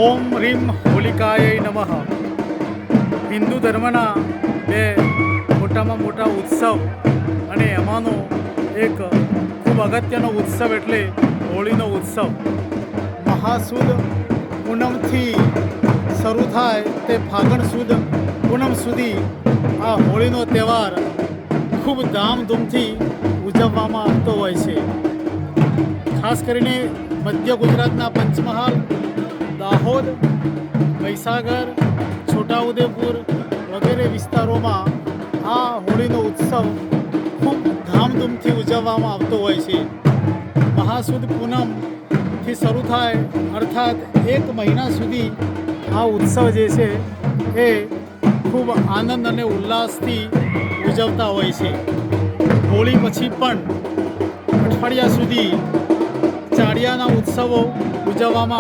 ઓમ રીમ હોલિકાય નમઃ. હિન્દુ ધર્મના બે મોટામાં મોટા ઉત્સવ અને એમાંનો એક ખૂબ અગત્યનો ઉત્સવ એટલે હોળીનો ઉત્સવ. મહાસુદ પૂનમથી શરૂ થાય તે ફાગણ સુદ પૂનમ સુધી આ હોળીનો તહેવાર ખૂબ ધામધૂમથી ઉજવવામાં આવતો હોય છે. ખાસ કરીને મધ્ય ગુજરાતના પંચમહાલ, દાહોદ, મહીસાગર, છોટાઉદેપુર વગેરે વિસ્તારોમાં આ હોળીનો ઉત્સવ ખૂબ ધામધૂમથી ઉજવવામાં આવતો હોય છે. મહાસુદ પૂનમથી શરૂ થાય અર્થાત એક મહિના સુધી આ ઉત્સવ જે છે એ ખૂબ આનંદ અને ઉલ્લાસથી ઉજવતા હોય છે. હોળી પછી પણ અઠવાડિયા સુધી ચાળિયાના ઉત્સવો ઉજવવામાં